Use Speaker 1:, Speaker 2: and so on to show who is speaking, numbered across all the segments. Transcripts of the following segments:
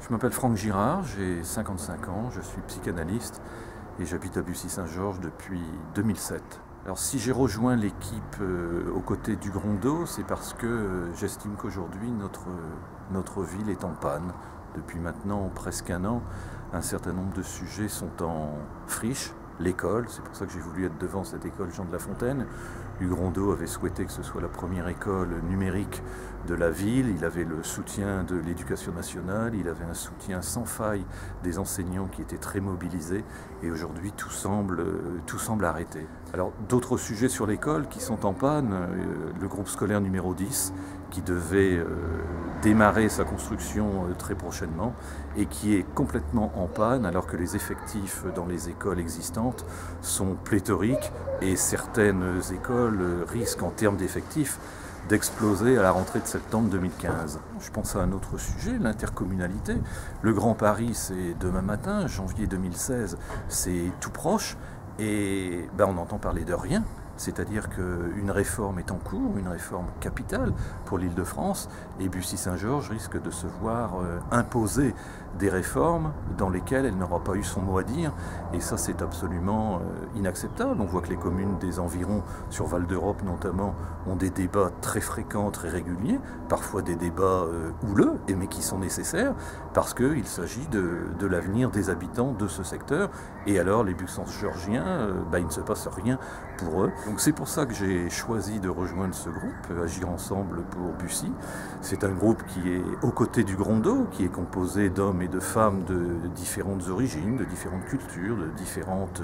Speaker 1: Je m'appelle Franck Girard, j'ai 55 ans, je suis psychanalyste et j'habite à Bussy-Saint-Georges depuis 2007. Alors si j'ai rejoint l'équipe aux côtés du Grondeau, c'est parce que j'estime qu'aujourd'hui notre ville est en panne. Depuis maintenant presque un an, un certain nombre de sujets sont en friche. L'école, c'est pour ça que j'ai voulu être devant cette école Jean de La Fontaine. Hugues Rondeau avait souhaité que ce soit la première école numérique de la ville. Il avait le soutien de l'Éducation nationale, il avait un soutien sans faille des enseignants qui étaient très mobilisés. Et aujourd'hui, tout semble arrêté. Alors, d'autres sujets sur l'école qui sont en panne, le groupe scolaire numéro 10, qui devait démarrer sa construction très prochainement et qui est complètement en panne alors que les effectifs dans les écoles existantes sont pléthoriques et certaines écoles risquent en termes d'effectifs d'exploser à la rentrée de septembre 2015. Je pense à un autre sujet, l'intercommunalité. Le Grand Paris, c'est demain matin, janvier 2016, c'est tout proche et on n'entend parler de rien. C'est-à-dire qu'une réforme est en cours, une réforme capitale pour l'Île-de-France, et Bussy-Saint-Georges risque de se voir imposer des réformes dans lesquelles elle n'aura pas eu son mot à dire, et ça c'est absolument inacceptable. On voit que les communes des environs, sur Val d'Europe notamment, ont des débats très fréquents, très réguliers, parfois des débats houleux, mais qui sont nécessaires, parce qu'il s'agit de l'avenir des habitants de ce secteur, et alors les Bussy-Georgiens, il ne se passe rien pour eux. Donc c'est pour ça que j'ai choisi de rejoindre ce groupe, Agir Ensemble pour Bussy. C'est un groupe qui est aux côtés du Grondeau, qui est composé d'hommes et de femmes de différentes origines, de différentes cultures, de différentes,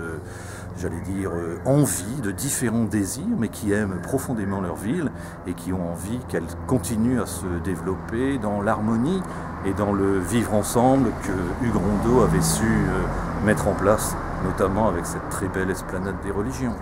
Speaker 1: envies, de différents désirs, mais qui aiment profondément leur ville et qui ont envie qu'elle continue à se développer dans l'harmonie et dans le vivre ensemble que Hugues Rondeau avait su mettre en place, notamment avec cette très belle esplanade des religions.